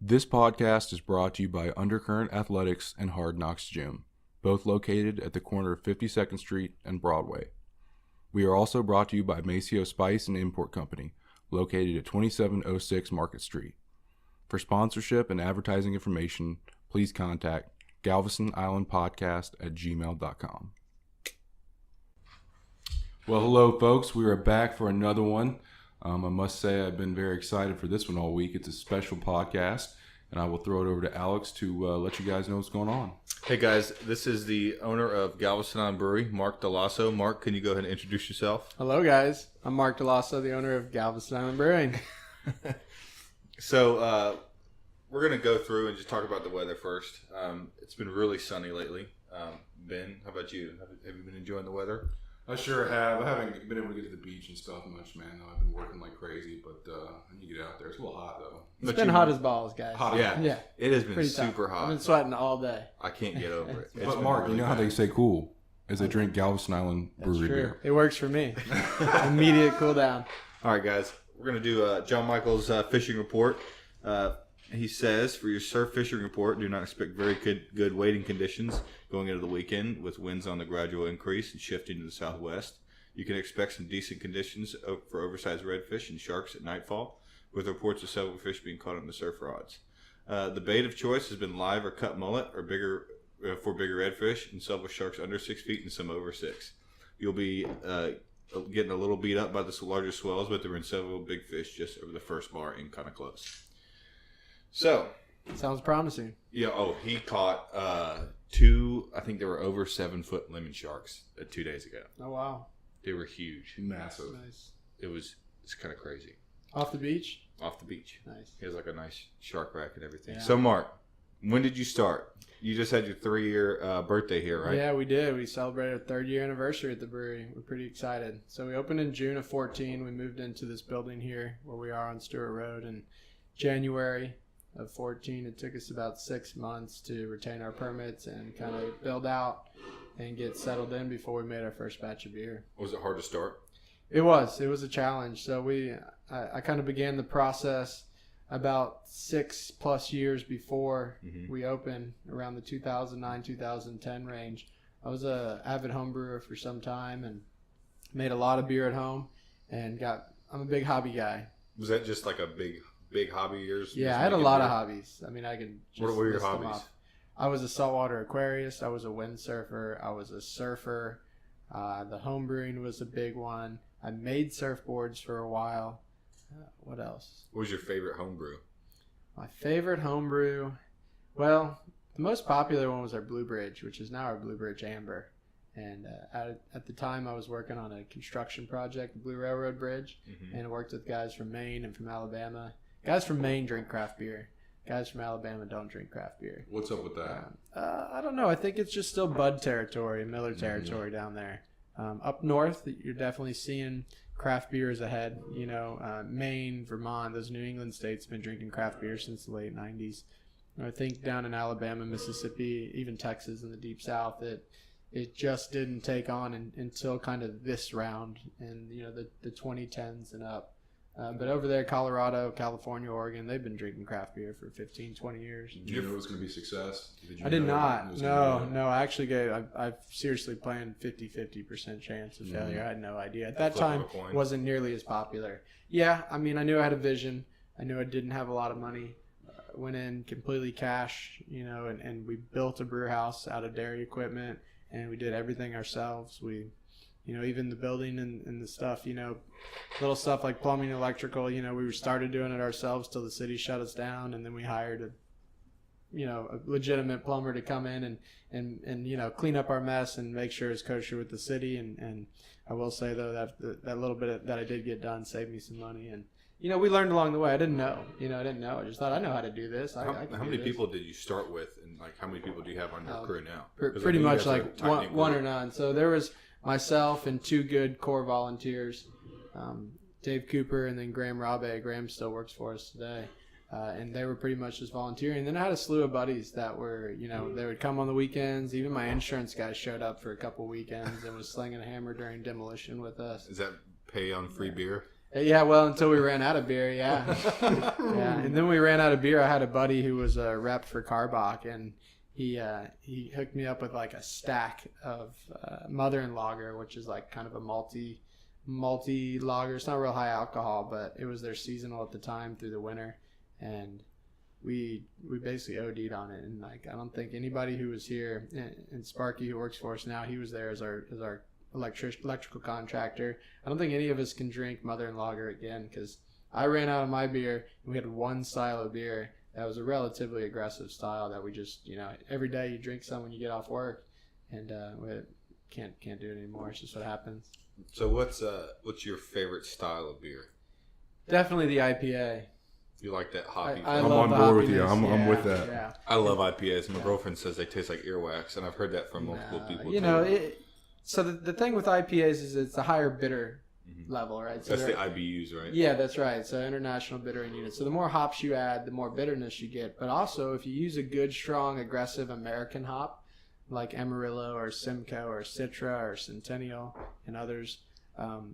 This podcast is brought to you by Undercurrent Athletics and Hard Knocks Gym, both located at the corner of 52nd Street and Broadway. We are also brought to you by Maceo Spice and Import Company, located at 2706 Market Street. For sponsorship and advertising information, please contact Galveston Island Podcast at gmail.com. Well, hello, folks. We are back for another one. I must say I've been very excited for this one all week. It's a special podcast, and I will throw it over to Alex to let you guys know what's going on. Hey, guys. This is the owner of Galveston Island Brewing, Mark DeLasso. Mark, can you go ahead and introduce yourself? Hello, guys. I'm Mark DeLasso, the owner of Galveston Island Brewing. So, we're going to go through and just talk about the weather first. It's been really sunny lately. Ben, how about you? Have you been enjoying the weather? I sure have. I haven't been able to get to the beach and stuff much, man. I've been working like crazy, but I need to get out there. It's a little hot, though. It's been hot as balls, guys. Yeah. It has been Pretty super tough. hot. I've been sweating all day. I can't get over it. But Mark, you know how they say cool is they drink Galveston Island Brewery beer. It works for me. Immediate cool down. All right, guys. We're going to do John Michael's fishing report. He says, for your surf fishing report, do not expect very good wading conditions going into the weekend with winds on the gradual increase and shifting to the southwest. You can expect some decent conditions for oversized redfish and sharks at nightfall, with reports of several fish being caught on the surf rods. The bait of choice has been live or cut mullet or bigger for bigger redfish, and several sharks under 6 feet and some over 6. You'll be getting a little beat up by the larger swells, but there were several big fish just over the first bar and kind of close. So, sounds promising. Yeah. He caught two. I think they were over 7-foot lemon sharks 2 days ago. Oh wow, they were huge, massive. Nice. It's kind of crazy. Off the beach. Off the beach. Nice. He has like a nice shark rack and everything. Yeah. So, Mark, when did you start? You just had your 3-year birthday here, right? Yeah, we did. We celebrated our 3rd-year anniversary at the brewery. We're pretty excited. So we opened in June of 2014. We moved into this building here where we are on Stewart Road in January of 2014. It took us about 6 months to retain our permits and kind of build out and get settled in before we made our first batch of beer. Was it hard to start? It was a challenge. So I kind of began the process about 6+ years before we opened, around the 2009-2010 range. I was a avid home brewer for some time and made a lot of beer at home, and I'm a big hobby guy. Was that just like a big hobby of yours? Yeah, I had a lot of hobbies. I mean, I can just What were your list them hobbies? off. I was a saltwater aquarist. I was a windsurfer. I was a surfer. The home brewing was a big one. I made surfboards for a while. What else? What was your favorite homebrew? My favorite homebrew, well, the most popular one was our Blue Bridge, which is now our Blue Bridge Amber. And at the time, I was working on a construction project, the Blue Railroad Bridge, and I worked with guys from Maine and from Alabama. Guys from Maine drink craft beer. Guys from Alabama don't drink craft beer. What's up with that? I don't know. I think it's just still Bud territory, Miller territory down there. Up north, you're definitely seeing craft beers ahead. You know, Maine, Vermont, those New England states have been drinking craft beer since the late 90s. I think down in Alabama, Mississippi, even Texas in the deep south, it just didn't take on until kind of this round and, you know, the 2010s and up. But over there, Colorado, California, Oregon, they've been drinking craft beer for 15, 20 years. Did you know it was going to be a success? I did not. No. I actually I've seriously planned 50% chance of failure. I had no idea. At that time, it wasn't nearly as popular. Yeah, I mean, I knew I had a vision. I knew I didn't have a lot of money. Went in completely cash, you know, and we built a brew house out of dairy equipment, and we did everything ourselves. You know, even the building and the stuff, you know, little stuff like plumbing, electrical, you know, we started doing it ourselves till the city shut us down. And then we hired a legitimate plumber to come in and you know, clean up our mess and make sure it's kosher with the city. And I will say, though, that little bit that I did get done saved me some money. And, you know, we learned along the way. I didn't know. I just thought I know how to do this. How many people did you start with, and like how many people do you have on your crew now? Pretty much like one or none. So there was myself and 2 good core volunteers, Dave Cooper and then Graham Rabe. Graham still works for us today. And they were pretty much just volunteering. Then I had a slew of buddies that were, you know, they would come on the weekends. Even my insurance guy showed up for a couple weekends and was slinging a hammer during demolition with us. Is that pay on free beer? Yeah, well, until we ran out of beer, yeah. Yeah, and then we ran out of beer. I had a buddy who was a rep for Karbach, and he hooked me up with like a stack of Mother & Lager, which is like kind of a multi lager. It's not real high alcohol, but it was their seasonal at the time through the winter, and we basically OD'd on it. And like I don't think anybody who was here, and Sparky who works for us now, he was there as our electrical contractor. I don't think any of us can drink Mother & Lager again, because I ran out of my beer and we had one style of beer that was a relatively aggressive style that we just, every day you drink some when you get off work, and we can't do it anymore. It's just what happens. So what's your favorite style of beer? Definitely the IPA. You like that hoppy? I'm on board with you. I'm with that. Yeah. I love IPAs. My girlfriend says they taste like earwax, and I've heard that from multiple people. So the thing with IPAs is it's a higher bitter level, right? So that's the IBUs, right? Yeah, that's right. So international bittering units. So the more hops you add, the more bitterness you get. But also, if you use a good, strong, aggressive American hop, like Amarillo or Simcoe or Citra or Centennial and others,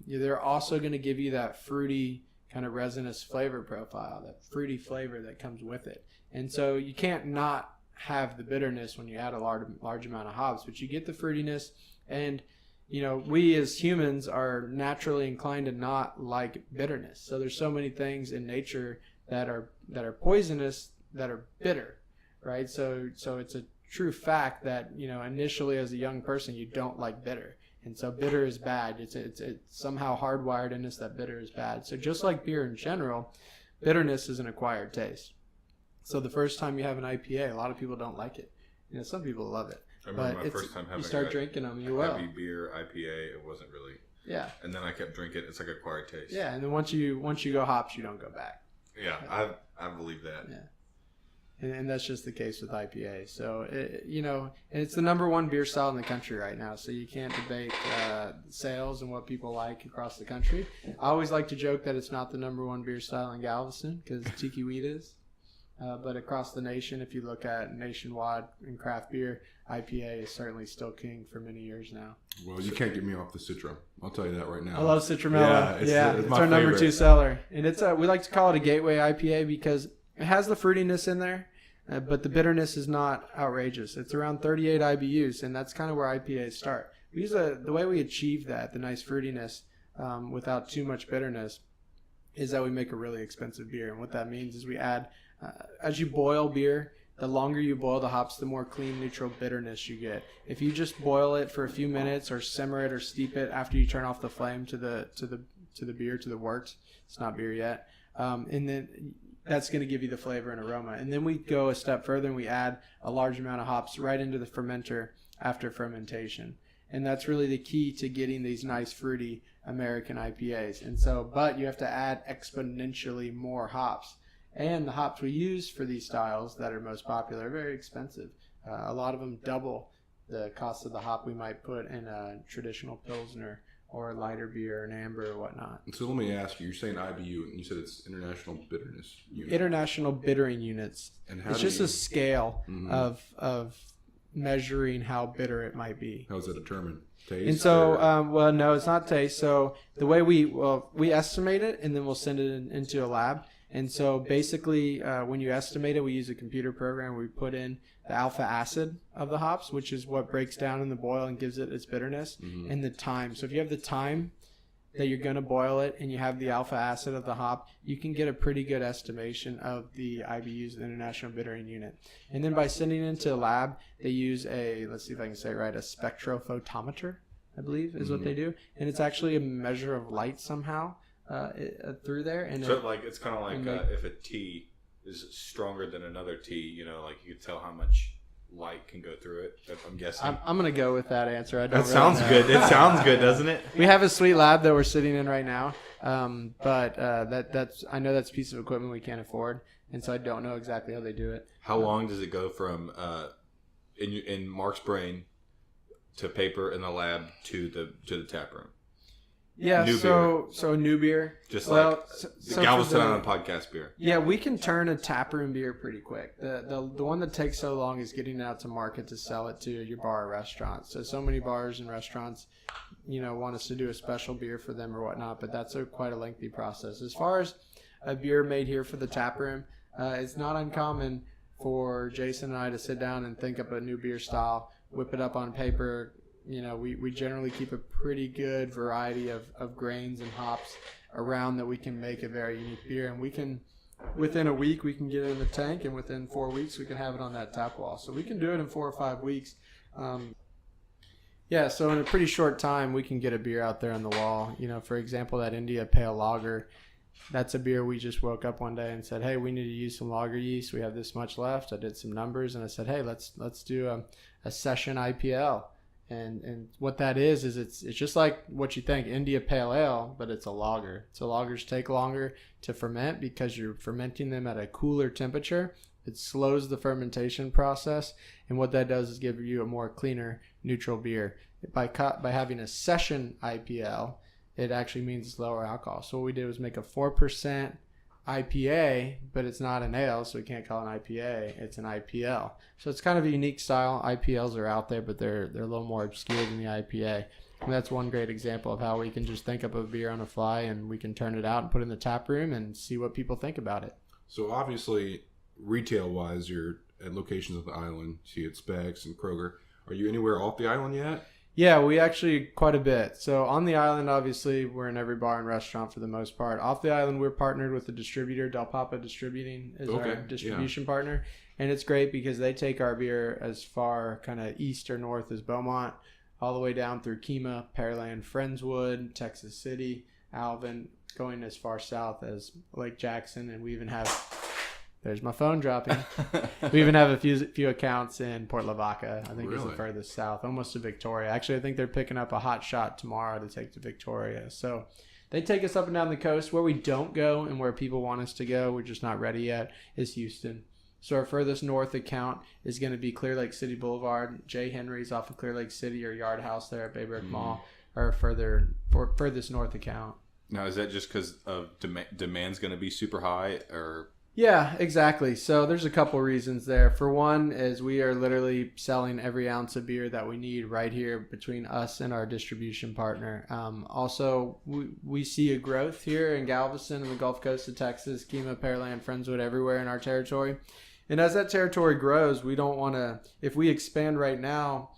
they're also going to give you that fruity kind of resinous flavor profile, that fruity flavor that comes with it. And so you can't not have the bitterness when you add a large amount of hops, but you get the fruitiness. And we as humans are naturally inclined to not like bitterness. So there's so many things in nature that are poisonous that are bitter, right? So it's a true fact that initially as a young person you don't like bitter, and so bitter is bad. It's somehow hardwired in us that bitter is bad. So just like beer in general, bitterness is an acquired taste. So the first time you have an IPA, a lot of people don't like it. Some people love it. I remember my first time having you start drinking them, you will. Heavy beer IPA, it wasn't really. Yeah. And then I kept drinking. It's like acquired taste. Yeah, and then once you go hops, you don't go back. Yeah, I believe that. Yeah. And that's just the case with IPA. So, and it's the number one beer style in the country right now. So you can't debate sales and what people like across the country. I always like to joke that it's not the number one beer style in Galveston because Tiki Wheat is. But across the nation, if you look at nationwide in craft beer, IPA is certainly still king for many years now. Well, you can't get me off the Citra. I'll tell you that right now. I love Citra Mellow. Yeah, it's my our number favorite. 2 seller. And we like to call it a gateway IPA because it has the fruitiness in there, but the bitterness is not outrageous. It's around 38 IBUs, and that's kind of where IPAs start. The way we achieve that, the nice fruitiness without too much bitterness, is that we make a really expensive beer. And what that means is we add, as you boil beer, the longer you boil the hops, the more clean, neutral bitterness you get. If you just boil it for a few minutes or simmer it or steep it after you turn off the flame to the beer, to the wort, it's not beer yet, and then that's going to give you the flavor and aroma. And then we go a step further and we add a large amount of hops right into the fermenter after fermentation. And that's really the key to getting these nice fruity American IPAs. And so, but you have to add exponentially more hops. And the hops we use for these styles that are most popular are very expensive. A lot of them double the cost of the hop we might put in a traditional Pilsner or a lighter beer, an amber or whatnot. So let me ask you, you're saying IBU, and you said it's International Bitterness Unit. International Bittering Units. And it's just a scale of measuring how bitter it might be. How is it determined? Taste? And so, well, no, it's not taste. So the way we estimate it, and then we'll send it into a lab. And so basically, when you estimate it, we use a computer program. We put in the alpha acid of the hops, which is what breaks down in the boil and gives it its bitterness, and the time. So if you have the time that you're going to boil it and you have the alpha acid of the hop, you can get a pretty good estimation of the IBUs, the International Bittering Unit. And then by sending it into a lab, they use let's see if I can say it right, a spectrophotometer, I believe is what they do. And it's actually a measure of light somehow through there. And so it's kind of like if a tea is stronger than another tea, like you can tell how much light can go through it. I'm guessing. I'm gonna go with that answer. I don't. That really sounds know. good. It sounds good, doesn't it? We have a sweet lab that we're sitting in right now, but I know that's a piece of equipment we can't afford, and so I don't know exactly how they do it. How long does it go from in Mark's brain to paper in the lab to the tap room? Yeah, so new beer. Just the Galveston Island podcast beer. Yeah, we can turn a taproom beer pretty quick. The one that takes so long is getting it out to market to sell it to your bar or restaurant. So many bars and restaurants, want us to do a special beer for them or whatnot, but that's quite a lengthy process. As far as a beer made here for the taproom, it's not uncommon for Jason and I to sit down and think up a new beer style, whip it up on paper. We generally keep a pretty good variety of grains and hops around that we can make a very unique beer. And we can, within a week, we can get it in the tank, and within 4 weeks, we can have it on that tap wall. So we can do it in 4 or 5 weeks. So in a pretty short time, we can get a beer out there on the wall. For example, that India Pale Lager, that's a beer we just woke up one day and said, hey, we need to use some lager yeast. We have this much left. I did some numbers, and I said, hey, let's do a session IPL. And what that is it's just like what you think, India Pale Ale, but it's a lager. So lagers take longer to ferment because you're fermenting them at a cooler temperature. It slows the fermentation process, and what that does is give you a more cleaner, neutral beer. By having a session IPL, it actually means it's lower alcohol. So what we did was make a 4% IPA, but it's not an ale, so we can't call it an IPA. It's an IPL. So it's kind of a unique style. IPLs are out there, but they're a little more obscure than the IPA. And that's one great example of how we can just think up a beer on the fly, and we can turn it out and put it in the tap room and see what people think about it. So obviously, retail-wise, you're at locations of the island. So you at Specs and Kroger. Are you anywhere off the island yet? Yeah, we actually quite a bit. So on the island, obviously, we're in every bar and restaurant for the most part. Off the island, we're partnered with the distributor. Del Papa Distributing is our distribution partner. And it's great because they take our beer as far kind of east or north as Beaumont, all the way down through Kemah, Pearland, Friendswood, Texas City, Alvin, going as far south as Lake Jackson. And we even have... There's my phone dropping. We even have a few accounts in Port Lavaca. I think it's the furthest south, almost to Victoria. Actually, I think they're picking up a hot shot tomorrow to take to Victoria. So they take us up and down the coast. Where we don't go and where people want us to go, we're just not ready yet, is Houston. So our furthest north account is going to be Clear Lake City Boulevard. Jay Henry's off of Clear Lake City, or Yard House there at Baybrick Mall, our furthest north account. Now, is that just because of demand's going to be super high, or... Yeah, exactly. So there's a couple reasons there. For one is we are literally selling every ounce of beer that we need right here between us and our distribution partner. Also, we see a growth here in Galveston and the Gulf Coast of Texas, Kemah, Pearland, Friendswood, everywhere in our territory. And as that territory grows, we don't want to, if we expand right now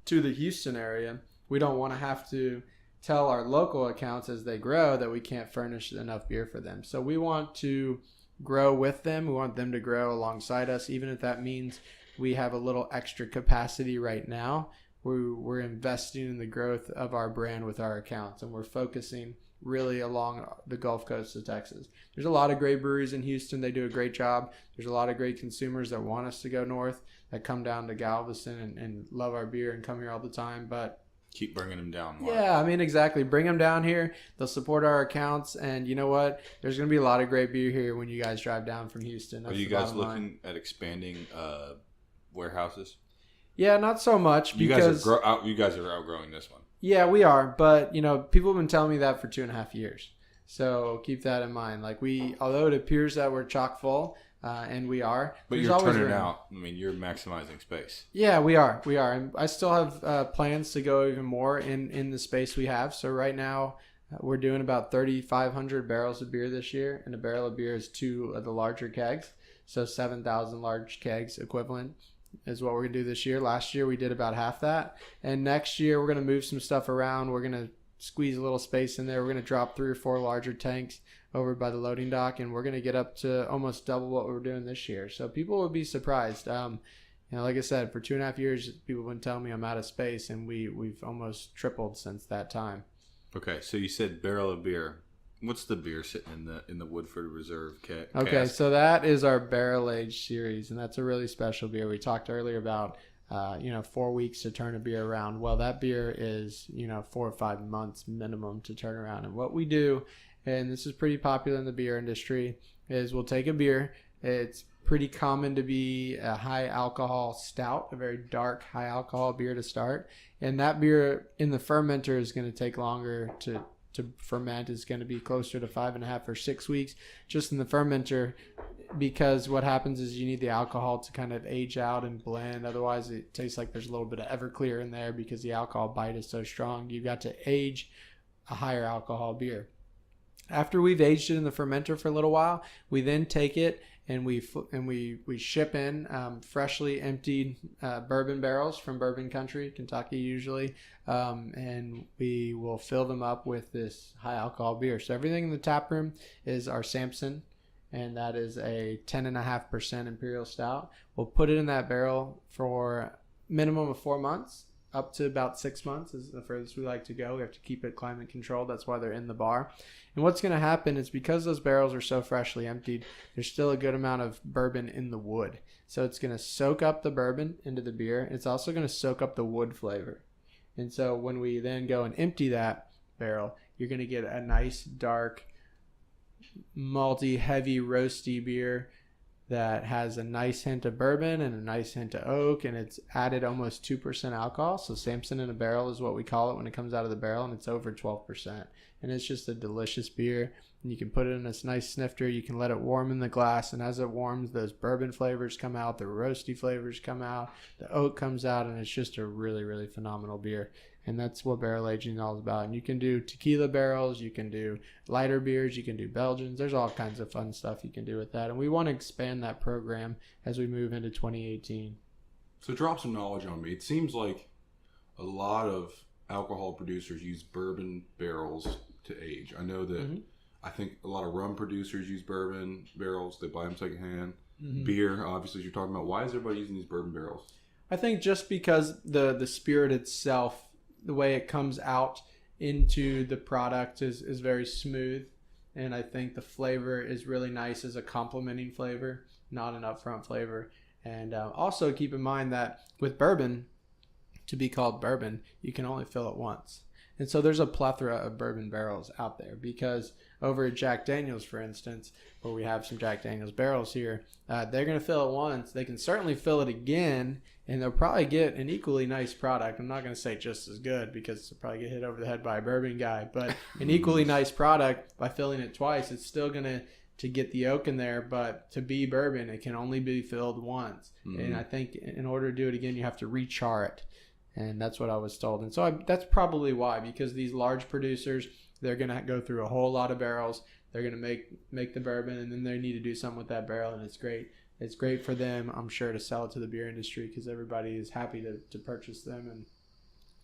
to the Houston area, we don't want to have to tell our local accounts as they grow that we can't furnish enough beer for them. So we want to grow with them. We want them to grow alongside us, even if that means we have a little extra capacity right now. We're investing in the growth of our brand with our accounts, and we're focusing really along the Gulf Coast of Texas. There's a lot of great breweries in Houston. They do a great job. There's a lot of great consumers that want us to go north, that come down to Galveston and love our beer and come here all the time. But keep bringing them down more. Yeah, I mean, exactly. Bring them down here. They'll support our accounts. And you know what? There's going to be a lot of great beer here when you guys drive down from Houston. Are you guys looking at expanding warehouses? Yeah, not so much. Because you guys are outgrowing this one. Yeah, we are. But, people have been telling me that for 2.5 years. So keep that in mind. Although it appears that we're chock full, and we are. But you're turning out. I mean, you're maximizing space. Yeah, we are. And I still have plans to go even more in the space we have. So right now, we're doing about 3,500 barrels of beer this year. And a barrel of beer is 2 of the larger kegs. So 7,000 large kegs equivalent is what we're going to do this year. Last year, we did about half that. And next year, we're going to move some stuff around. We're going to squeeze a little space in there. We're going to drop 3 or 4 larger tanks over by the loading dock, and we're going to get up to almost double what we're doing this year. So people will be surprised. Like I said, for 2.5 years, people have been telling me I'm out of space, and we've almost tripled since that time. Okay, so you said barrel of beer. What's the beer sitting in the Woodford Reserve cask? Okay, so that is our barrel aged series, and that's a really special beer. We talked earlier about 4 weeks to turn a beer around. Well, that beer is 4 or 5 months minimum to turn around. And what we do, and this is pretty popular in the beer industry, is we'll take a beer It's pretty common to be a high alcohol stout, a very dark high alcohol beer to start. And that beer in the fermenter is going to take longer to ferment. Is going to be closer to 5.5 or 6 weeks just in the fermenter, because what happens is you need the alcohol to kind of age out and blend. Otherwise it tastes like there's a little bit of Everclear in there because the alcohol bite is so strong. You've got to age a higher alcohol beer. After we've aged it in the fermenter for a little while, we then take it and we ship in freshly emptied bourbon barrels from bourbon country, Kentucky usually, and we will fill them up with this high alcohol beer. So everything in the tap room is our Samson, and that is a 10.5% imperial stout. We'll put it in that barrel for minimum of 4 months. Up to about 6 months is the furthest we like to go. We have to keep it climate controlled. That's why they're in the bar. And what's going to happen is because those barrels are so freshly emptied, there's still a good amount of bourbon in the wood. So it's going to soak up the bourbon into the beer. It's also going to soak up the wood flavor. And so when we then go and empty that barrel, you're going to get a nice, dark, malty, heavy, roasty beer that has a nice hint of bourbon and a nice hint of oak, and it's added almost 2% alcohol. So Samson in a barrel is what we call it when it comes out of the barrel, and it's over 12%. And it's just a delicious beer. And you can put it in this nice snifter. You can let it warm in the glass, and as it warms, those bourbon flavors come out, the roasty flavors come out, the oak comes out, and it's just a really, really phenomenal beer. And that's what barrel aging is all about. And you can do tequila barrels, you can do lighter beers, you can do Belgians. There's all kinds of fun stuff you can do with that. And we want to expand that program as we move into 2018. So drop some knowledge on me. It seems like a lot of alcohol producers use bourbon barrels to age. I know that I think a lot of rum producers use bourbon barrels. They buy them secondhand. Beer, obviously, as you're talking about. Why is everybody using these bourbon barrels? I think just because the spirit itself, the way it comes out into the product is very smooth, and I think the flavor is really nice as a complementing flavor, not an upfront flavor. And also keep in mind that with bourbon, to be called bourbon, you can only fill it once. And so there's a plethora of bourbon barrels out there, because over at Jack Daniel's, for instance, where we have some Jack Daniel's barrels here, they're going to fill it once. They can certainly fill it again, and they'll probably get an equally nice product. I'm not going to say just as good, because they'll probably get hit over the head by a bourbon guy, but an equally nice product by filling it twice. It's still going to get the oak in there, but to be bourbon, it can only be filled once. And I think in order to do it again, you have to re-char it. And that's what I was told. And so that's probably why, because these large producers, they're going to go through a whole lot of barrels. They're going to make the bourbon, and then they need to do something with that barrel, and it's great. It's great for them, I'm sure, to sell it to the beer industry, because everybody is happy to purchase them, and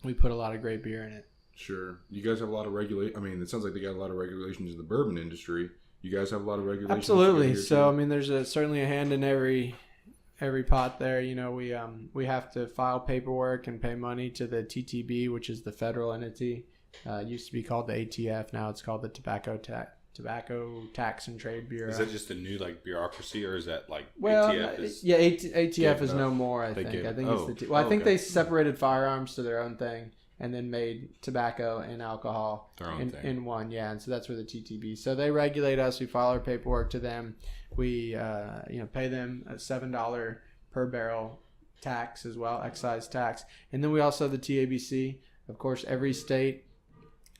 we put a lot of great beer in it. Sure. You guys have a lot of I mean, it sounds like they got a lot of regulations in the bourbon industry. You guys have a lot of regulations? Absolutely. So, I mean, there's certainly a hand in every pot there. You know, we have to file paperwork and pay money to the TTB, which is the federal entity. It used to be called the ATF. Now it's called the Tobacco Tax and Trade Bureau. Is that just a new bureaucracy, or is that ATF is? Yeah, ATF is no more. I think I think they separated firearms to their own thing, and then made tobacco and alcohol in one. Yeah, and so that's where the TTB. So they regulate us. We file our paperwork to them. We pay them a $7 per barrel tax as well, excise tax, and then we also have the TABC. Of course, every state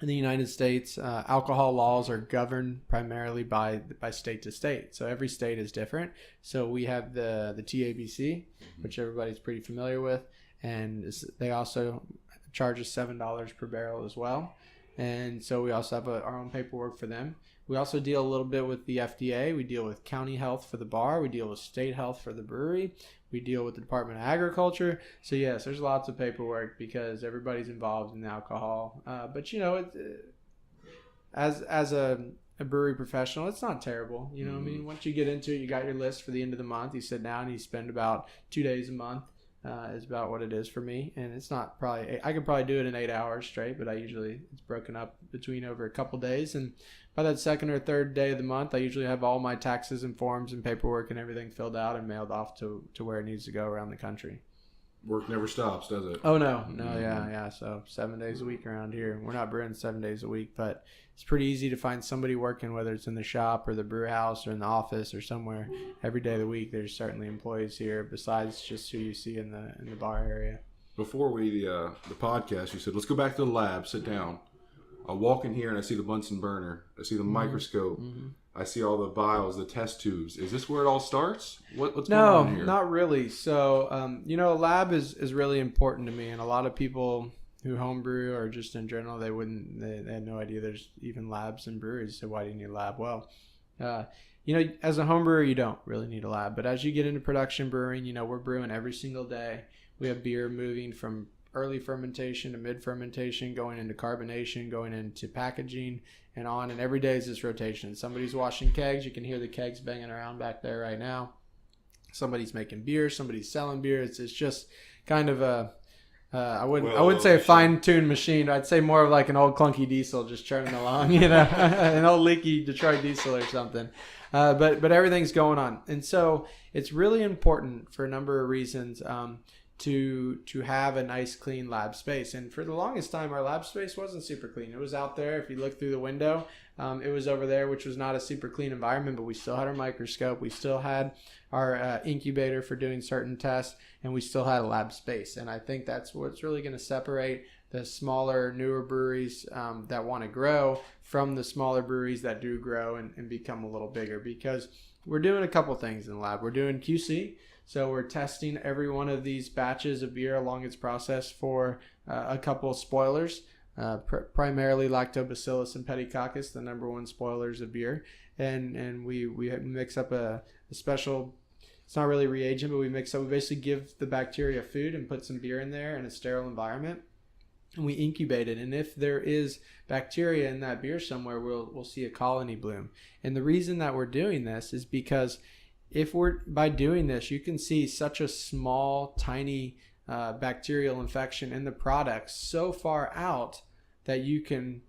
in the United States, alcohol laws are governed primarily by state to state. So every state is different. So we have the TABC, which everybody's pretty familiar with, and they also charge us $7 per barrel as well. And so we also have our own paperwork for them. We also deal a little bit with the FDA. We deal with county health for the bar. We deal with state health for the brewery. We deal with the Department of Agriculture. So yes, there's lots of paperwork because everybody's involved in alcohol. But as a brewery professional, it's not terrible. You know what I mean? Once you get into it, you got your list for the end of the month. You sit down and you spend about 2 days a month. Is about what it is for me, and it's not probably. I could probably do it in 8 hours straight, but it's broken up between over a couple days, and by that second or third day of the month, I usually have all my taxes and forms and paperwork and everything filled out and mailed off to where it needs to go around the country. Work never stops, does it? Oh no, yeah. So 7 days a week around here. We're not brewing 7 days a week, but it's pretty easy to find somebody working, whether it's in the shop or the brew house or in the office or somewhere every day of the week. There's certainly employees here besides just who you see in the bar area. Before the podcast, you said, let's go back to the lab, sit down. I walk in here and I see the Bunsen burner. I see the microscope. Mm-hmm. I see all the vials, the test tubes. Is this where it all starts? What's going on here? No, not really. So, a lab is really important to me. And a lot of people who homebrew or just in general, they had no idea there's even labs in breweries. So why do you need a lab? Well, as a home brewer, you don't really need a lab. But as you get into production brewing, we're brewing every single day. We have beer moving from early fermentation to mid fermentation, going into carbonation, going into packaging, and on. And every day is this rotation. Somebody's washing kegs. You can hear the kegs banging around back there right now. Somebody's making beer. Somebody's selling beer. It's just kind of I wouldn't say a fine-tuned machine. I'd say more of like an old clunky diesel just churning along, an old leaky Detroit diesel or something. But everything's going on, and so it's really important for a number of reasons. To have a nice clean lab space. And for the longest time, our lab space wasn't super clean. It was out there. If you look through the window, it was over there, which was not a super clean environment, but we still had our microscope. We still had our incubator for doing certain tests, and we still had a lab space. And I think that's what's really going to separate the smaller, newer breweries that want to grow from the smaller breweries that do grow and become a little bigger, because we're doing a couple things in the lab. We're doing QC. So we're testing every one of these batches of beer along its process for a couple of spoilers, primarily Lactobacillus and Pediococcus, the number one spoilers of beer. And we mix up a special, it's not really reagent, but we basically give the bacteria food and put some beer in there in a sterile environment. And we incubate it. And if there is bacteria in that beer somewhere, we'll see a colony bloom. And the reason that we're doing this is because by doing this, you can see such a small, tiny bacterial infection in the product so far out that you can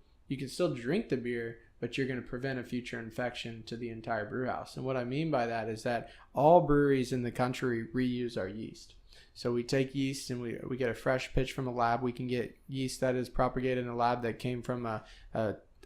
still drink the beer, but you're going to prevent a future infection to the entire brew house. And what I mean by that is that all breweries in the country reuse our yeast. So we take yeast and we get a fresh pitch from a lab. We can get yeast that is propagated in a lab that came from a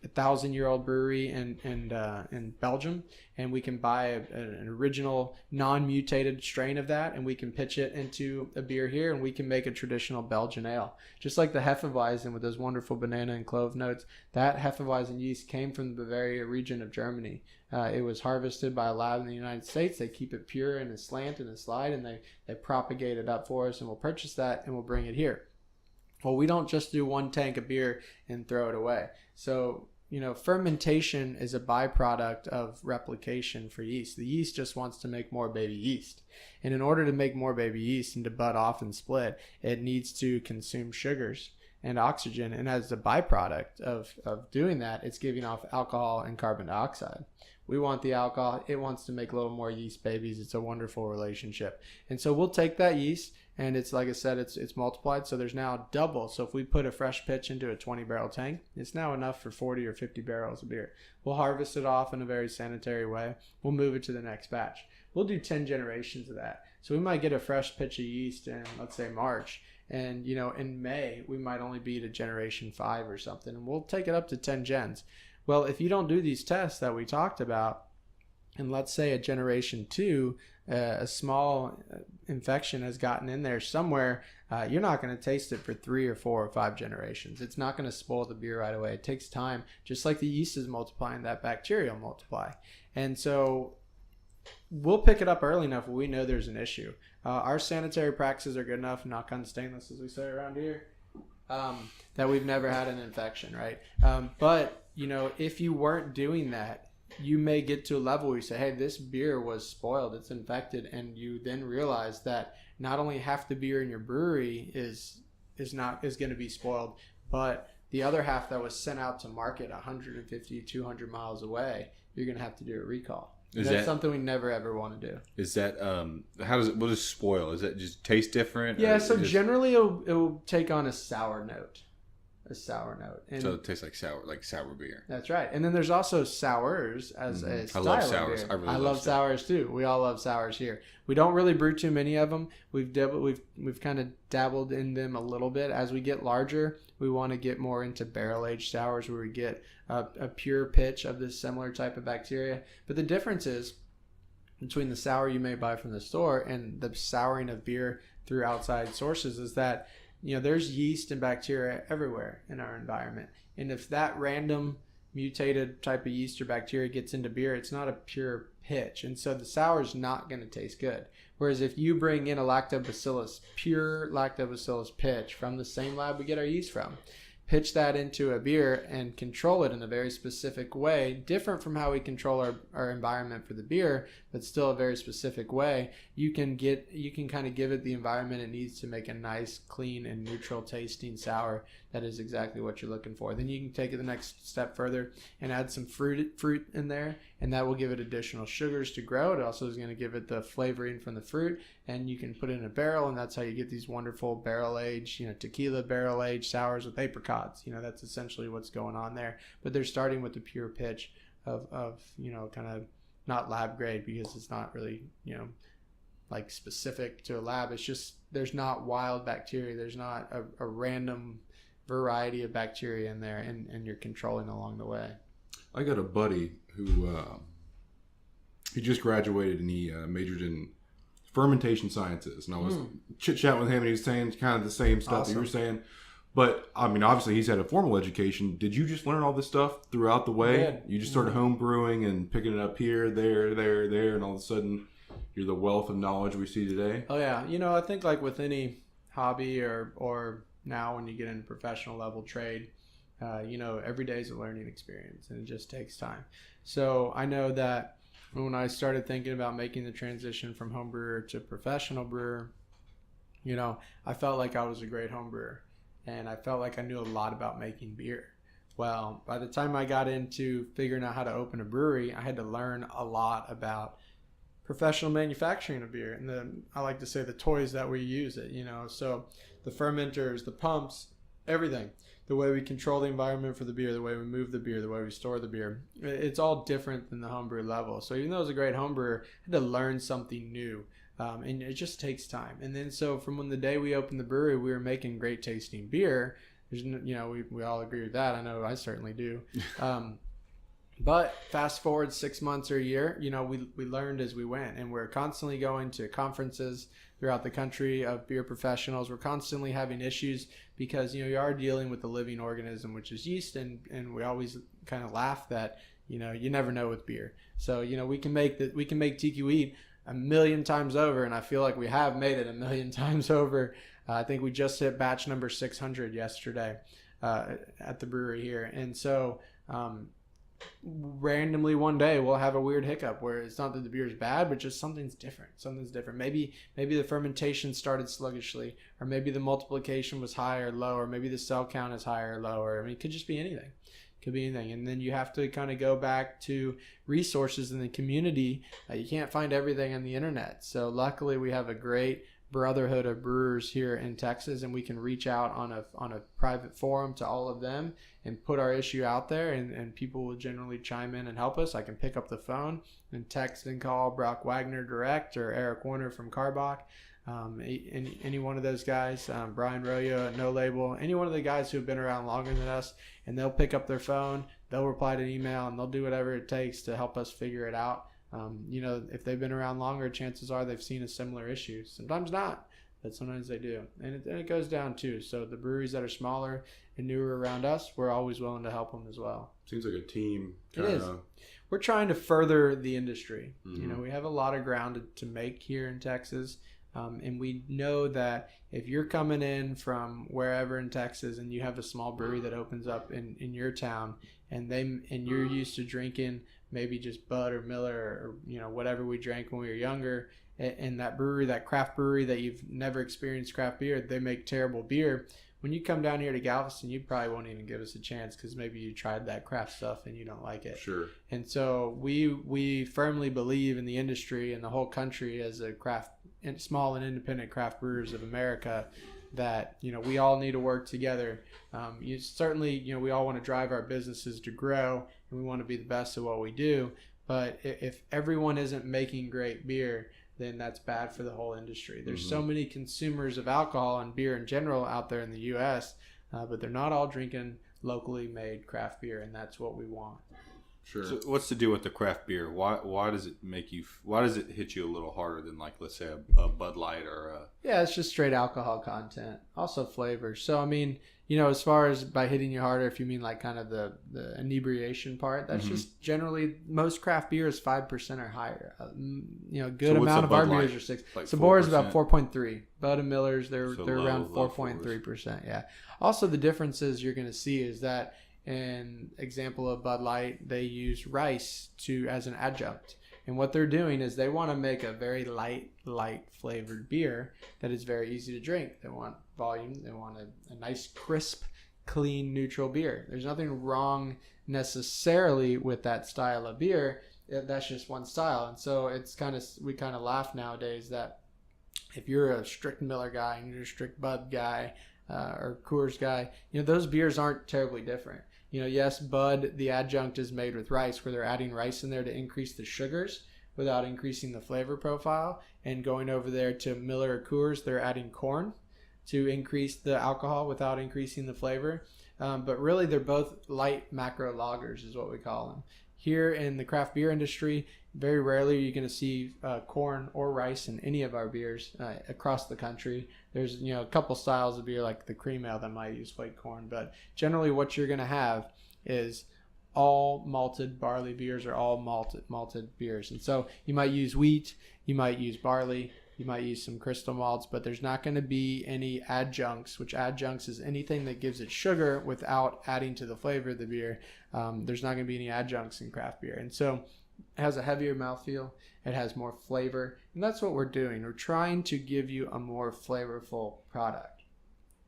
1,000-year-old brewery in Belgium, and we can buy an original non-mutated strain of that, and we can pitch it into a beer here, and we can make a traditional Belgian ale. Just like the Hefeweizen with those wonderful banana and clove notes, that Hefeweizen yeast came from the Bavaria region of Germany. It was harvested by a lab in the United States. They keep it pure in a slant and a slide, and they propagate it up for us, and we'll purchase that, and we'll bring it here. Well, we don't just do one tank of beer and throw it away. So, fermentation is a byproduct of replication for yeast. The yeast just wants to make more baby yeast. And in order to make more baby yeast and to bud off and split, it needs to consume sugars and oxygen. And as a byproduct of doing that, it's giving off alcohol and carbon dioxide. We want the alcohol. It wants to make a little more yeast babies. It's a wonderful relationship. And so we'll take that yeast, and it's, like I said, it's multiplied. So there's now double. So if we put a fresh pitch into a 20-barrel tank, it's now enough for 40 or 50 barrels of beer. We'll harvest it off in a very sanitary way. We'll move it to the next batch. We'll do 10 generations of that. So we might get a fresh pitch of yeast in, let's say, March. And, in May, we might only be to generation 5 or something. And we'll take it up to 10 gens. Well, if you don't do these tests that we talked about, and let's say at generation 2, a small infection has gotten in there somewhere, you're not going to taste it for 3 or 4 or 5 generations. It's not going to spoil the beer right away. It takes time. Just like the yeast is multiplying, that bacteria will multiply. And so we'll pick it up early enough when we know there's an issue. Our sanitary practices are good enough, knock on stainless, as we say around here, that we've never had an infection, right? But if you weren't doing that, you may get to a level where you say, hey, this beer was spoiled, it's infected, and you then realize that not only half the beer in your brewery is going to be spoiled, but the other half that was sent out to market 150, 200 miles away, you're going to have to do a recall. That's something we never ever want to do. Is that what does spoil? Is that just taste different? Yeah, so generally it'll take on a sour note. a sour note. And so it tastes like sour beer. That's right. And then there's also sours as a style. I love sours. Beer. I love sours too. We all love sours here. We don't really brew too many of them. We've kind of dabbled in them a little bit. As we get larger, we want to get more into barrel aged sours where we get a pure pitch of this similar type of bacteria. But the difference is between the sour you may buy from the store and the souring of beer through outside sources is that there's yeast and bacteria everywhere in our environment. And if that random mutated type of yeast or bacteria gets into beer, it's not a pure pitch. And so the sour is not going to taste good. Whereas if you bring in a pure lactobacillus pitch from the same lab we get our yeast from, pitch that into a beer and control it in a very specific way, different from how we control our environment for the beer, but still a very specific way, you can kind of give it the environment it needs to make a nice, clean, and neutral tasting sour that is exactly what you're looking for. Then you can take it the next step further and add some fruit in there, and that will give it additional sugars to grow. It also is going to give it the flavoring from the fruit, and you can put it in a barrel, and that's how you get these wonderful barrel-aged, tequila barrel-aged sours with apricots. That's essentially what's going on there. But they're starting with the pure pitch of kind of not lab grade, because it's not really, like specific to a lab. It's just there's not wild bacteria. There's not a random variety of bacteria in there, and you're controlling along the way. I got a buddy who he just graduated, and he majored in fermentation sciences, and I was chit-chatting with him, and he was saying kind of the same stuff that you were saying. But I mean, obviously he's had a formal education. Did you just learn all this stuff throughout the way? You just started home brewing and picking it up here, there, and all of a sudden you're the wealth of knowledge we see today? Oh yeah. I think like with any hobby or now when you get into professional level trade, every day is a learning experience, and it just takes time. So I know that when I started thinking about making the transition from home brewer to professional brewer, I felt like I was a great home brewer, and I felt like I knew a lot about making beer. Well, by the time I got into figuring out how to open a brewery, I had to learn a lot about professional manufacturing of beer, and I like to say the toys that we use it, so the fermenters, the pumps, everything, the way we control the environment for the beer, the way we move the beer, the way we store the beer, it's all different than the homebrew level. So even though I was a great homebrewer, I had to learn something new, and it just takes time. And then so from when the day we opened the brewery, we were making great tasting beer. There's we all agree with that. I know I certainly do. But fast forward 6 months or a year, we learned as we went, and we're constantly going to conferences throughout the country of beer professionals. We're constantly having issues because, you are dealing with the living organism, which is yeast. And we always kind of laugh that, you never know with beer. So, we can make Tiki Wheat a million times over. And I feel like we have made it a million times over. I think we just hit batch number 600 yesterday at the brewery here. And so, randomly one day we'll have a weird hiccup where it's not that the beer is bad, but just something's different. Maybe the fermentation started sluggishly, or maybe the multiplication was high or low, or maybe the cell count is higher or lower. I mean, it could just be anything. And then you have to kind of go back to resources in the community. You can't find everything on the internet. So luckily we have a great brotherhood of brewers here in Texas, and we can reach out on a private forum to all of them and put our issue out there, and people will generally chime in and help us. I can pick up the phone and text and call Brock Wagner direct, or Eric Warner from Carbach, any one of those guys, Brian Royo at No Label, any one of the guys who have been around longer than us, and they'll pick up their phone, they'll reply to an email, and they'll do whatever it takes to help us figure it out. If they've been around longer, chances are they've seen a similar issue. Sometimes not, but sometimes they do. And it goes down too. So the breweries that are smaller and newer around us, we're always willing to help them as well. Seems like a team. It is. We're trying to further the industry. Mm-hmm. We have a lot of ground to make here in Texas. And we know that if you're coming in from wherever in Texas and you have a small brewery that opens up in your town, and you're used to drinking maybe just Bud or Miller or whatever we drank when we were younger, and that brewery, that craft brewery that you've never experienced craft beer, they make terrible beer. When you come down here to Galveston, you probably won't even give us a chance because maybe you tried that craft stuff and you don't like it. Sure. And so we firmly believe in the industry and the whole country as a small and independent craft brewers of America, that, we all need to work together. Certainly, we all want to drive our businesses to grow, and we want to be the best at what we do. But if everyone isn't making great beer, then that's bad for the whole industry. There's so many consumers of alcohol and beer in general out there in the U.S., but they're not all drinking locally made craft beer, and that's what we want. Sure. So what's the deal with the craft beer? Why does it hit you a little harder than, like, let's say a Bud Light or a... Yeah, it's just straight alcohol content, also flavor. So I mean, as far as by hitting you harder, if you mean like kind of the inebriation part, that's just generally most craft beer is 5% or higher. Good amount of our beers are 6. Like Sabor is about 4.3. Bud and Miller's they're around 4.3%. Yeah. Also, the differences you're going to see is that, an example of Bud Light, they use rice as an adjunct. And what they're doing is they want to make a very light flavored beer that is very easy to drink. They want volume. They want a nice, crisp, clean, neutral beer. There's nothing wrong necessarily with that style of beer. That's just one style. And so we kind of laugh nowadays that if you're a strict Miller guy and you're a strict Bud guy or Coors guy, those beers aren't terribly different. Yes, Bud, the adjunct is made with rice, where they're adding rice in there to increase the sugars without increasing the flavor profile. And going over there to Miller or Coors, they're adding corn to increase the alcohol without increasing the flavor. But really, they're both light macro lagers is what we call them. Here in the craft beer industry, very rarely are you going to see corn or rice in any of our beers across the country. There's a couple styles of beer like the cream ale that might use white corn, but generally what you're going to have is all malted barley beers or all malted beers. And so you might use wheat, you might use barley, you might use some crystal malts, but there's not going to be any adjuncts, which adjuncts is anything that gives it sugar without adding to the flavor of the beer. There's not going to be any adjuncts in craft beer. And so it has a heavier mouthfeel. It has more flavor. And that's what we're doing. We're trying to give you a more flavorful product.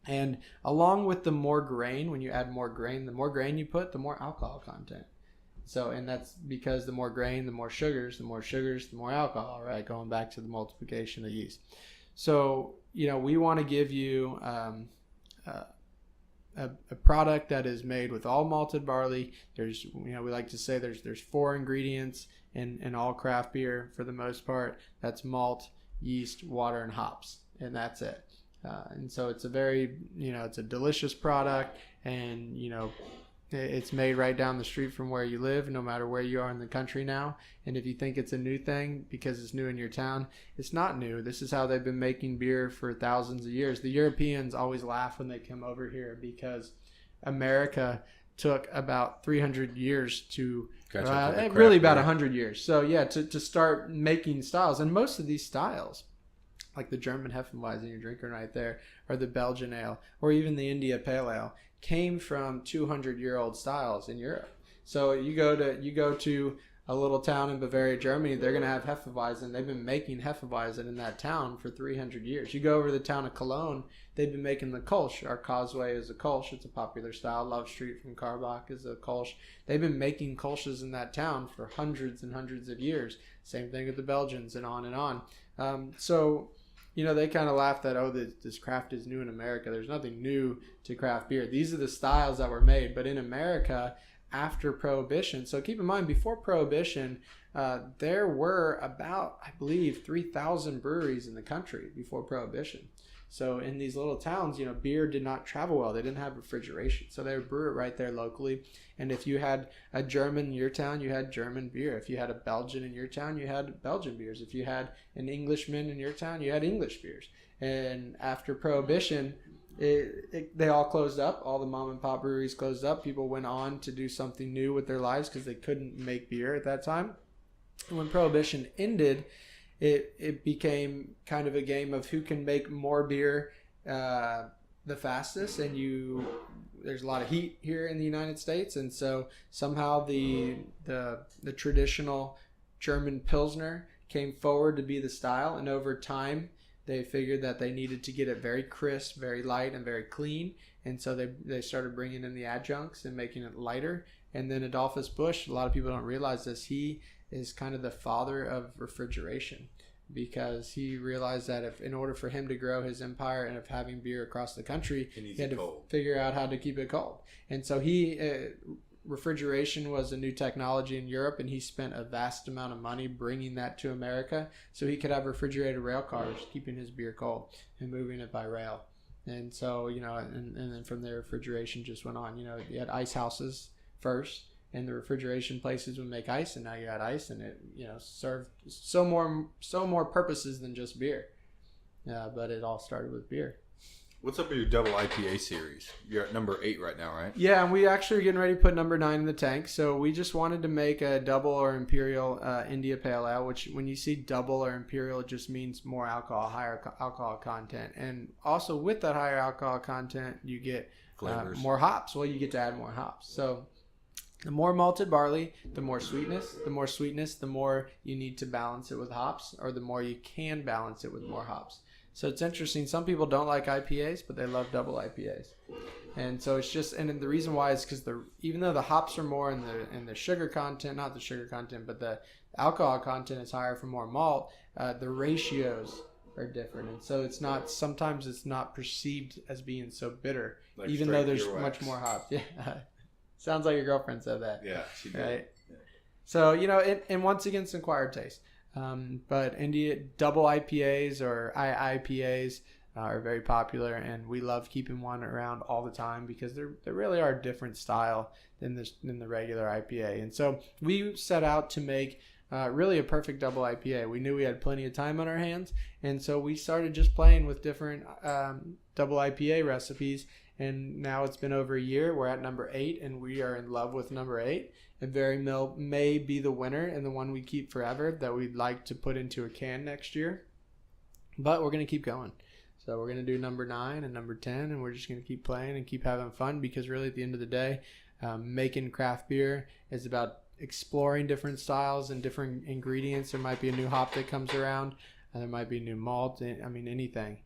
And along with the more grain, when you add more grain, the more grain you put, the more alcohol content. So, and that's because the more grain, the more sugars, the more alcohol, right? Going back to the multiplication of yeast. So, we want to give you a product that is made with all malted barley. There's, we like to say there's 4 ingredients in all craft beer for the most part. That's malt, yeast, water, and hops, and that's it. And so it's a very, it's a delicious product, and it's made right down the street from where you live, no matter where you are in the country now. And if you think it's a new thing because it's new in your town, it's not new. This is how they've been making beer for thousands of years. The Europeans always laugh when they come over here because America took about 300 years to, really about 100 years. So yeah, to start making styles. And most of these styles, like the German Hefen-A you're drinking right there, or the Belgian ale, or even the India Pale Ale, came from 200-year-old styles in Europe. So you go to a little town in Bavaria, Germany, they're going to have Hefeweizen. They've been making Hefeweizen in that town for 300 years. You go over to the town of Cologne, they've been making the Kolsch. Our Causeway is a Kolsch. It's a popular style. Love Street from Karbach is a Kolsch. They've been making Kolsches in that town for hundreds and hundreds of years. Same thing with the Belgians, and on and on. So they kind of laugh that, this craft is new in America. There's nothing new to craft beer. These are the styles that were made. But in America, after Prohibition, so keep in mind, before Prohibition, there were about, I believe, 3,000 breweries in the country before Prohibition. So in these little towns, beer did not travel well. They didn't have refrigeration. So they would brew it right there locally. And if you had a German in your town, you had German beer. If you had a Belgian in your town, you had Belgian beers. If you had an Englishman in your town, you had English beers. And after Prohibition, they all closed up. All the mom and pop breweries closed up. People went on to do something new with their lives because they couldn't make beer at that time. And when Prohibition ended, it became kind of a game of who can make more beer the fastest. And there's a lot of heat here in the United States, and so somehow the traditional German Pilsner came forward to be the style. And over time, they figured that they needed to get it very crisp, very light, and very clean. And so they started bringing in the adjuncts and making it lighter. And then Adolphus Busch, a lot of people don't realize this, he is kind of the father of refrigeration, because he realized that if in order for him to grow his empire and of having beer across the country, he had to figure out how to keep it cold. And so refrigeration was a new technology in Europe, and he spent a vast amount of money bringing that to America so he could have refrigerated rail cars keeping his beer cold and moving it by rail. And so, and then from there, refrigeration just went on. You had ice houses first, and the refrigeration places would make ice, and now you had ice, and it, served so more purposes than just beer. But it all started with beer. What's up with your double IPA series? You're at number 8 right now, right? Yeah, and we actually are getting ready to put number 9 in the tank. So we just wanted to make a double or imperial India Pale Ale, which when you see double or imperial, it just means more alcohol, higher alcohol content. And also with that higher alcohol content, you get more hops. Well, you get to add more hops. So the more malted barley, the more sweetness. The more sweetness, the more you need to balance it with hops, or the more you can balance it with more hops. So it's interesting. Some people don't like IPAs, but they love double IPAs. And so it's just, and the reason why is because even though the hops are more in the sugar content, not the sugar content, but the alcohol content is higher for more malt, the ratios are different. And so sometimes it's not perceived as being so bitter, like even though there's much more hops. Yeah. Sounds like your girlfriend said that. Yeah, she did. Right? So, and once again, it's an acquired taste. But India double IPAs or IPAs are very popular, and we love keeping one around all the time because they really are a different style than the regular IPA. And so we set out to make really a perfect double IPA. We knew we had plenty of time on our hands, and so we started just playing with different double IPA recipes. And now it's been over a year. We're at number 8, and we are in love with number 8. It very may be the winner and the one we keep forever that we'd like to put into a can next year. But we're going to keep going. So we're going to do number 9 and number 10, and we're just going to keep playing and keep having fun because really at the end of the day, making craft beer is about exploring different styles and different ingredients. There might be a new hop that comes around, and there might be new malt, anything.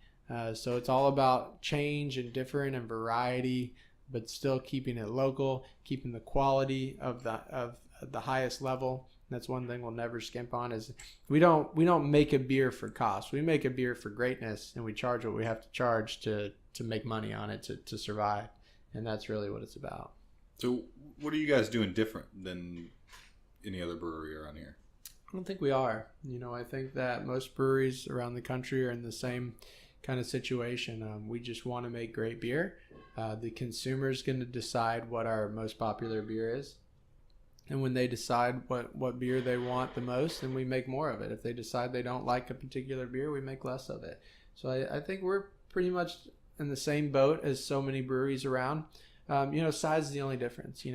So it's all about change and different and variety, but still keeping it local, keeping the quality of the highest level. That's one thing we'll never skimp on is we don't make a beer for cost. We make a beer for greatness, and we charge what we have to charge to make money on it to survive. And that's really what it's about. So what are you guys doing different than any other brewery around here? I don't think we are. I think that most breweries around the country are in the same kind of situation. We just want to make great beer. The consumer is going to decide what our most popular beer is. And when they decide what beer they want the most, then we make more of it. If they decide they don't like a particular beer, we make less of it. So I think we're pretty much in the same boat as so many breweries around. Size is the only difference.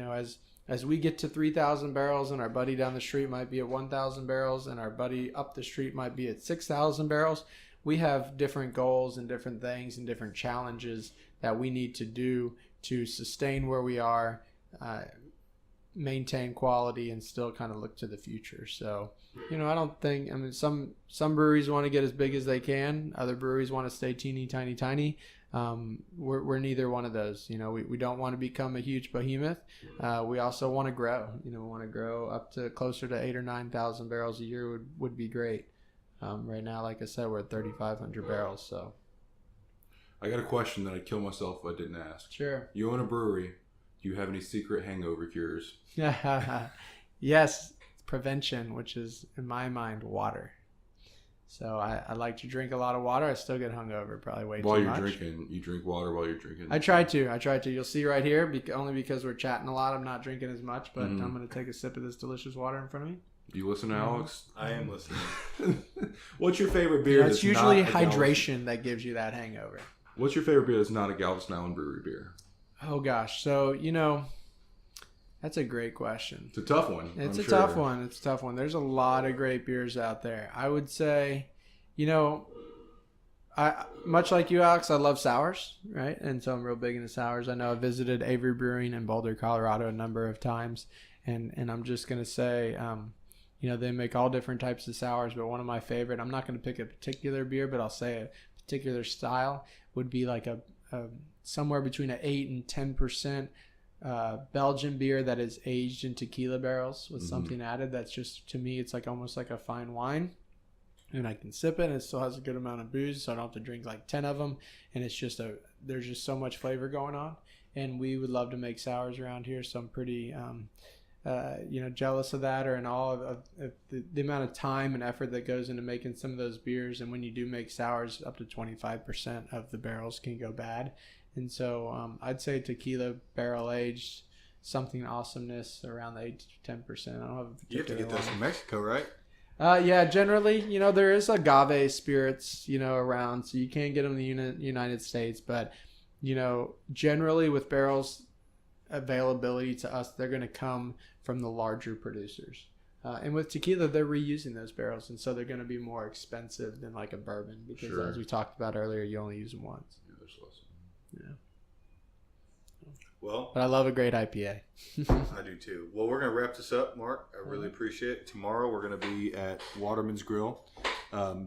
As we get to 3,000 barrels and our buddy down the street might be at 1,000 barrels and our buddy up the street might be at 6,000 barrels, we have different goals and different things and different challenges that we need to do to sustain where we are, maintain quality, and still kind of look to the future. So, I don't think, some breweries want to get as big as they can. Other breweries want to stay teeny, tiny, tiny. We're neither one of those. We don't want to become a huge behemoth. We also want to grow. We want to grow up to closer to 8,000 or 9,000 barrels a year would be great. Right now, like I said, we're at 3,500 barrels. So, I got a question that I'd kill myself if I didn't ask. Sure. You own a brewery. Do you have any secret hangover cures? Yes, prevention, which is in my mind water. So I like to drink a lot of water. I still get hungover, probably way too much. While you're drinking, you drink water while you're drinking. I try to. You'll see right here, only because we're chatting a lot, I'm not drinking as much. But I'm going to take a sip of this delicious water in front of me. Do you listen to Alex? I am listening. What's your favorite beer? It's usually hydration that gives you that hangover. What's your favorite beer that's not a Galveston Island Brewery beer? Oh gosh, so that's a great question. It's a tough one. It's a tough one. There's a lot of great beers out there. I would say, I much like you, Alex, I love sours, right? And so I'm real big into sours. I know I visited Avery Brewing in Boulder, Colorado a number of times, and I'm just gonna say, they make all different types of sours, but one of my favorite, I'm not gonna pick a particular beer, but I'll say a particular style would be like a somewhere between an 8 and 10% Belgian beer that is aged in tequila barrels with something added. That's just, to me, it's like almost like a fine wine. and I can sip it, and it still has a good amount of booze, so I don't have to drink like 10 of them. And it's just there's just so much flavor going on. And we would love to make sours around here, so I'm pretty jealous of that, or in all of the amount of time and effort that goes into making some of those beers. And when you do make sours, up to 25% of the barrels can go bad. And so I'd say tequila barrel aged, something awesomeness around the 8 to 10%. I don't have a particular You have to get those from Mexico, right? Yeah, generally, there is agave spirits, around, so you can't get them in the United States, but generally with barrels availability to us, they're going to come from the larger producers. And with tequila, they're reusing those barrels, and so they're going to be more expensive than like a bourbon because, as we talked about earlier, you only use them once. Yeah, there's less. Yeah. Well, but I love a great IPA. I do too. Well, we're going to wrap this up, Mark. I really appreciate it. Tomorrow we're going to be at Waterman's Grill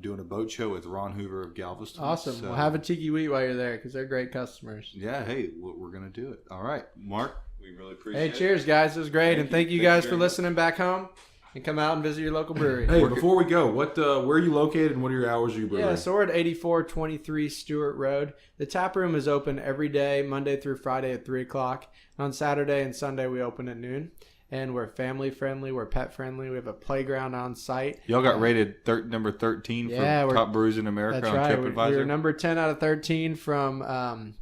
doing a boat show with Ron Hoover of Galveston. Awesome. So, we'll have a Tiki Wheat while you're there because they're great customers. Yeah, hey, we're going to do it. All right, Mark, we really appreciate it. Hey, cheers, guys. It was great. And thank you guys for listening back home. And come out and visit your local brewery. Hey, before we go, where are you located and what are your hours of your brewery? Yeah, so we're at 8423 Stewart Road. The tap room is open every day, Monday through Friday at 3 o'clock. On Saturday and Sunday, we open at noon. And we're family friendly. We're pet friendly. We have a playground on site. Y'all got rated number 13 for top brews in America that's on right. TripAdvisor? We were number 10 out of 13 from,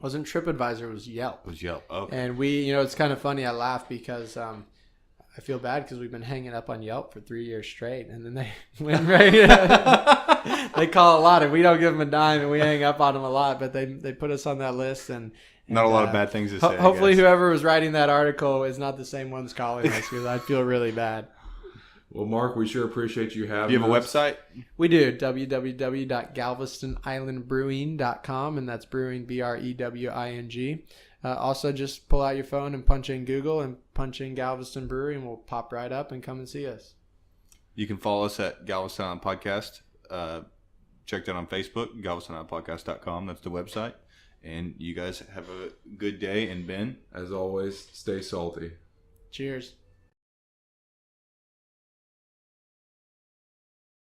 wasn't TripAdvisor, it was Yelp. It was Yelp, okay. And we, it's kind of funny. I laugh because I feel bad because we've been hanging up on Yelp for 3 years straight, and then they went right. They call a lot, and we don't give them a dime, and we hang up on them a lot. But they put us on that list, and not a lot of bad things to say. Hopefully, whoever was writing that article is not the same ones calling us because I'd feel really bad. Well, Mark, we sure appreciate you having us. Do you have a website? We do. www.galvestonislandbrewing.com, and that's brewing, BREWING. Also, just pull out your phone and punch in Google and punch in Galveston Brewery, and we'll pop right up and come and see us. You can follow us at Galveston Island Podcast. Check that on Facebook, galvestonislandpodcast.com. That's the website. And you guys have a good day. And Ben, as always, stay salty. Cheers.